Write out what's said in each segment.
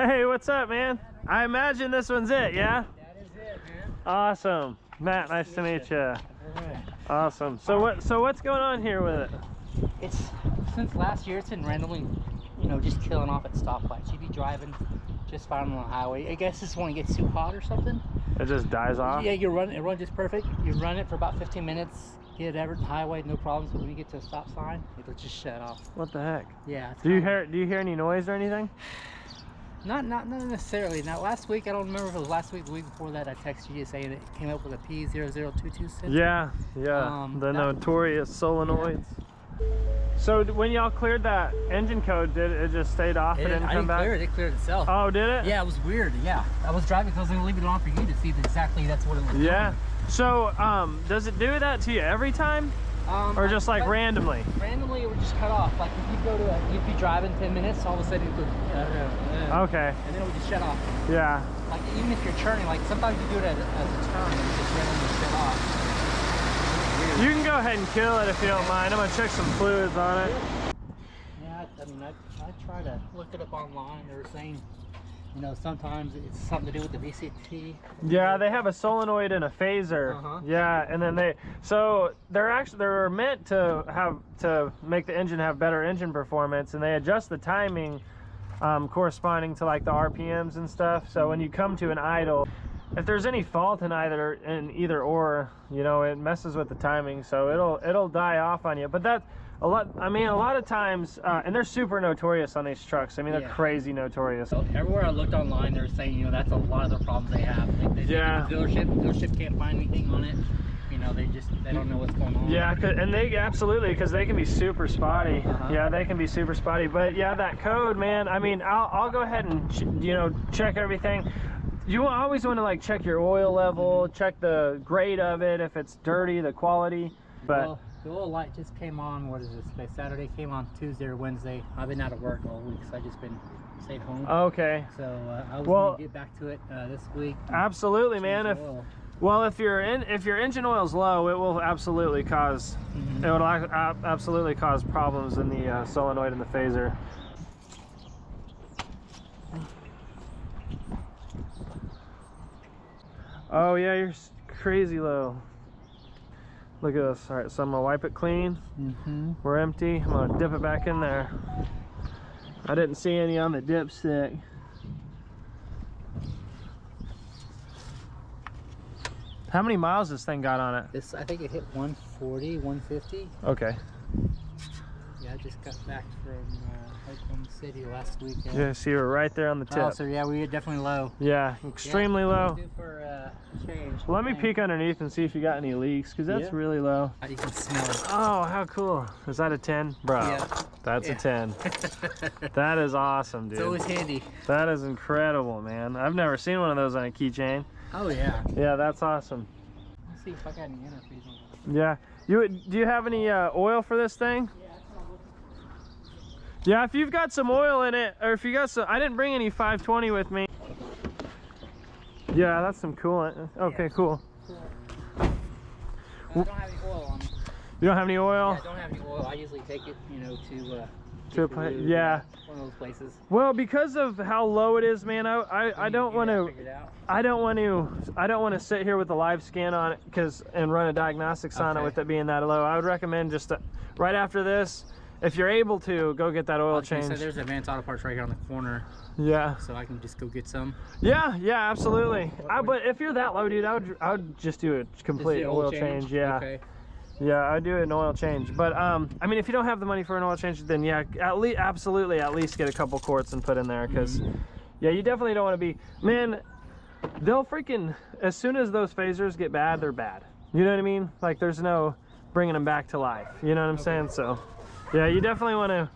Hey, what's up, man? I imagine this one's it, yeah? That is it, man. Awesome. Matt, nice to meet you. Awesome. So what's going on here with it? It's since last year it's been randomly, just killing off at stoplights. You'd be driving just fine on the highway. I guess it's when it gets too hot or something. It just dies off? Yeah, it runs just perfect. You run it for about 15 minutes, get it over the highway, no problems. But when you get to a stop sign, it'll just shut off. What the heck? Yeah. Do you hear any noise or anything? Not necessarily. Now last week, I don't remember if it was last week, the week before that, I texted you saying it came up with a P0022 sensor. Yeah, the notorious solenoids. So when y'all cleared that engine code, did it just stayed off? It didn't come back? It cleared itself. Oh, did it? Yeah, it was weird. Yeah, I was driving because I was going to leave it on for you to see exactly that's what it was doing. So does it do that to you every time? Or just like randomly? Randomly, it would just cut off. Like if you'd be driving 10 minutes, all of a sudden it would okay. And then it would just shut off. Yeah. Like even if you're turning, like sometimes you do it as a turn and it just randomly shut off. You can go ahead and kill it if you don't mind. I'm gonna check some fluids on it. Yeah, I mean, I try to look it up online. They were saying, sometimes it's something to do with the VCT. Yeah, they have a solenoid and a phaser. Yeah, and then they're meant to make the engine have better engine performance, and they adjust the timing corresponding to like the RPMs and stuff. So when you come to an idle, if there's any fault in either or, it messes with the timing, so it'll die off on you. But that's a lot of times, and they're super notorious on these trucks. I mean, they're crazy notorious. So everywhere I looked online, they were saying, that's a lot of the problems they have. The dealership can't find anything on it. They don't know what's going on. Yeah, and because they can be super spotty. Yeah, they can be super spotty. But yeah, that code, man. I mean, I'll go ahead and check everything. You always want to like check your oil level, check the grade of it, if it's dirty, the quality. But well, the oil light just came on. What is this today? Saturday, came on Tuesday or Wednesday. I've been out of work all week, so I just been stayed home. Okay. So I was going to get back to it this week. Absolutely, man. If your engine oil's low, it will absolutely cause absolutely cause problems in the solenoid and the phaser. Oh yeah, you're crazy low. Look at this. All right, so I'm gonna wipe it clean. We're empty. I'm gonna dip it back in there. I didn't see any on the dipstick. How many miles this thing got on it? I think it hit 140, 150. Okay. Yeah, I just got back from Oklahoma City last weekend. Yeah, so you were right there on the tip. Oh, so yeah, we were definitely low. Yeah, extremely low. Due for change. Let me peek underneath and see if you got any leaks, because that's really low. You can smell it. Oh, how cool. Is that a 10? Bro, that's a 10. That is awesome, dude. It's always handy. That is incredible, man. I've never seen one of those on a keychain. Oh, yeah. Yeah, that's awesome. Let's see if I got any antifreeze on it. Yeah. Do you have any oil for this thing? Yeah, if you've got some oil in it, or if you got some, I didn't bring any 520 with me. Yeah, that's some coolant. Okay, cool. I don't have any oil on me. You don't have any oil? Yeah, I don't have any oil. I usually take it, to a place. Yeah. One of those places. Well, because of how low it is, man, I don't want to sit here with the live scan on it and run a diagnostics on it with it being that low. I would recommend just right after this, if you're able to, go get that oil change. So there's Advanced Auto Parts right here on the corner. Yeah. So I can just go get some. Yeah, absolutely. But if you're that low, dude, I would just do a complete oil change. Yeah. Okay. Yeah, I'd do an oil change. But I mean, if you don't have the money for an oil change, then yeah, absolutely at least get a couple quarts and put in there, because yeah, you definitely don't want to be, man, they'll freaking, as soon as those phasers get bad, they're bad. You know what I mean? Like, there's no bringing them back to life. You know what I'm saying? So yeah, you definitely want to,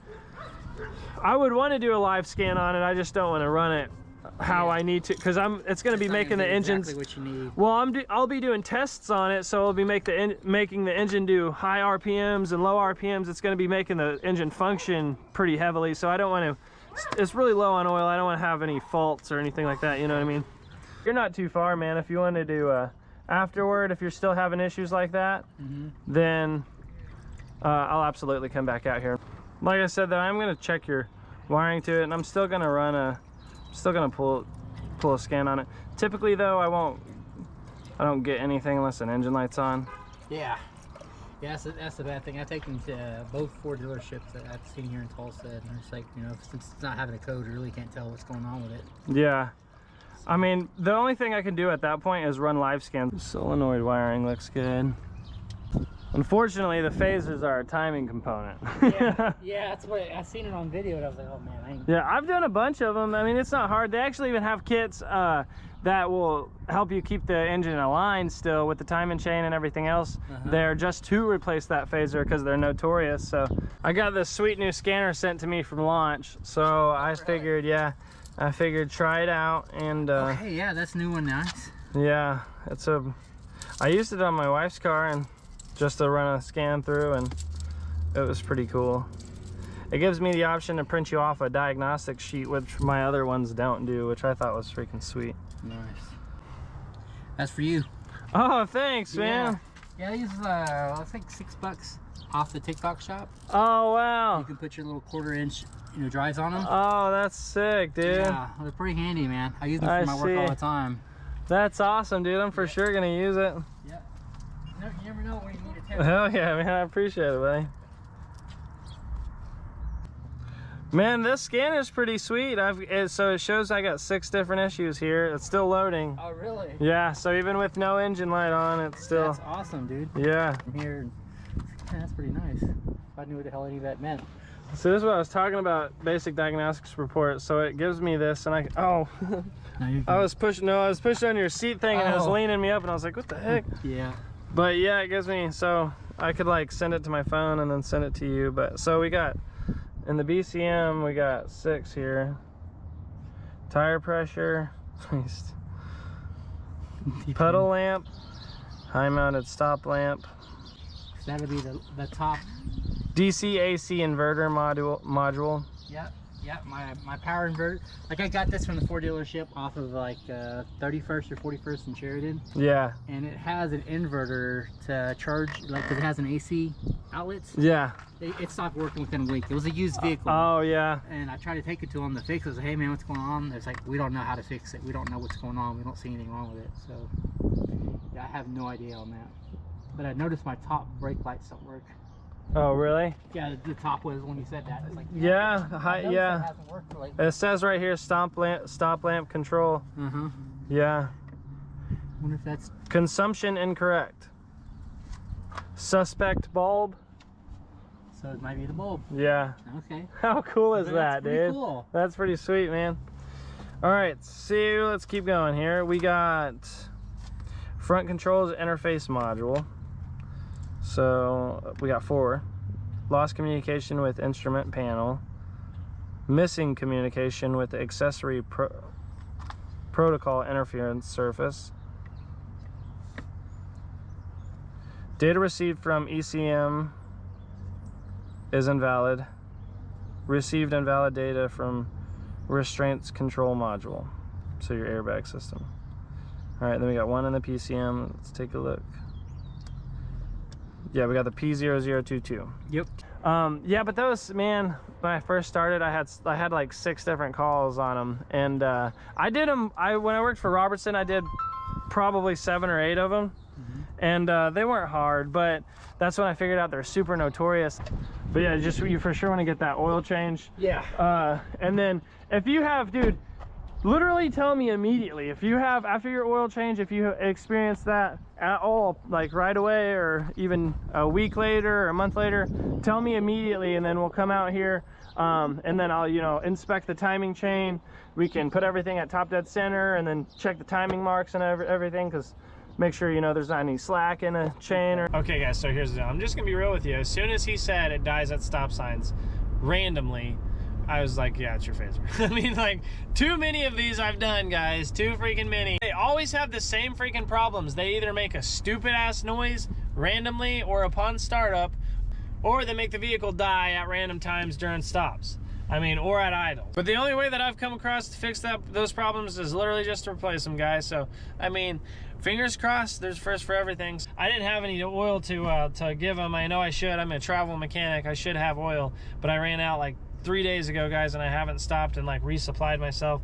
I would want to do a live scan on it. I just don't want to run it how I need to, because it's going to be making the engines exactly what you need. Well, I'll be doing tests on it, so it'll be making the engine do high RPMs and low RPMs. It's going to be making the engine function pretty heavily, so I don't want to, it's really low on oil. I don't want to have any faults or anything like that, you know what I mean? You're not too far, man. If you want to do afterward, if you're still having issues like that, then I'll absolutely come back out here. Like I said, though, I'm going to check your wiring to it, and I'm still going to run a Still gonna pull a scan on it. Typically though, I don't get anything unless an engine light's on. Yeah. Yeah, that's the bad thing. I've taken to both Ford dealerships that I've seen here in Tulsa, and they're just like, you know, since it's not having a code, you really can't tell what's going on with it. Yeah. I mean, the only thing I can do at that point is run live scan. Solenoid wiring looks good. Unfortunately, the phasers are a timing component. Yeah, that's what I've seen it on video, and I was like, oh man, Yeah, I've done a bunch of them. I mean, it's not hard. They actually even have kits that will help you keep the engine aligned still with the timing chain and everything else. They're just to replace that phaser because they're notorious. So I got this sweet new scanner sent to me from launch. So I figured, I figured try it out. And okay, yeah, that's a new one, nice. Yeah, I used it on my wife's car and just to run a scan through, and it was pretty cool. It gives me the option to print you off a diagnostic sheet, which my other ones don't do, which I thought was freaking sweet. Nice. That's for you. Oh, thanks, man. Yeah, these I think $6 off the TikTok shop. Oh wow. You can put your little 1/4-inch, you know, drives on them. Oh, that's sick, dude. Yeah, they're pretty handy, man. I use them for my work all the time. That's awesome, dude. I'm for sure gonna use it. Yeah. You never know when you need a test. Hell yeah, man. I appreciate it, buddy. Man, this scanner's pretty sweet. So it shows I got 6 different issues here. It's still loading. Oh, really? Yeah, so even with no engine light on, it's still... That's awesome, dude. Yeah. From here, yeah, that's pretty nice. If I knew what the hell any of that meant. So this is what I was talking about, basic diagnostics report. So it gives me this, and No, I was pushing on your seat thing, and it was leaning me up, and I was like, what the heck? Yeah. But yeah, it gives me, so I could like send it to my phone and then send it to you. But so we got, in the BCM, we got 6 here. Tire pressure, pedal lamp, high mounted stop lamp. That'll be the top. DC AC inverter module. Yeah, my power inverter. Like I got this from the Ford dealership off of like 31st or 41st in Sheridan. Yeah. And it has an inverter to charge, like, cause it has an AC outlets. Yeah. It stopped working within a week. It was a used vehicle. Oh yeah. And I tried to take it to them to fix it. I was like, hey man, what's going on? It's like, we don't know how to fix it. We don't know what's going on. We don't see anything wrong with it. So yeah, I have no idea on that. But I noticed my top brake lights don't work. Oh really? Yeah, the top was when you said that. It's like, yeah, yeah. It hasn't worked for like... It says right here, stop lamp control. Yeah. I wonder if that's consumption incorrect. Suspect bulb. So it might be the bulb. Yeah. Okay. How cool is that, dude? Cool. That's pretty sweet, man. All right, so let's keep going here. We got front controls interface module. So we got 4. Lost communication with instrument panel. Missing communication with the accessory protocol interference surface. Data received from ECM is invalid. Received invalid data from restraints control module. So your airbag system. All right, then we got 1 in the PCM. Let's take a look. Yeah, we got the P0022. Yep. Yeah, but those, man, when I first started, I had like 6 different calls on them, and I did them. When I worked for Robertson, I did probably 7 or 8 of them, and they weren't hard. But that's when I figured out they're super notorious. But yeah, just you for sure want to get that oil change. Yeah. And then if you have, dude, literally tell me immediately if you have, after your oil change, if you experience that at all, like right away or even a week later or a month later, tell me immediately, and then we'll come out here and then I'll, you know, inspect the timing chain. We can put everything at top dead center and then check the timing marks and everything, because make sure, you know, there's not any slack in a chain. Or okay guys, so here's the deal. I'm just gonna be real with you. As soon as he said it dies at stop signs randomly, I was like, yeah, it's your phaser. I mean, like, too many of these I've done, guys. Too freaking many. They always have the same freaking problems. They either make a stupid ass noise randomly or upon startup, or they make the vehicle die at random times during stops. I mean, or at idle. But the only way that I've come across to fix those problems is literally just to replace them, guys. So, I mean, fingers crossed, there's first for everything. I didn't have any oil to give them. I know I should. I'm a travel mechanic. I should have oil, but I ran out like 3 days ago, guys, and I haven't stopped and like resupplied myself.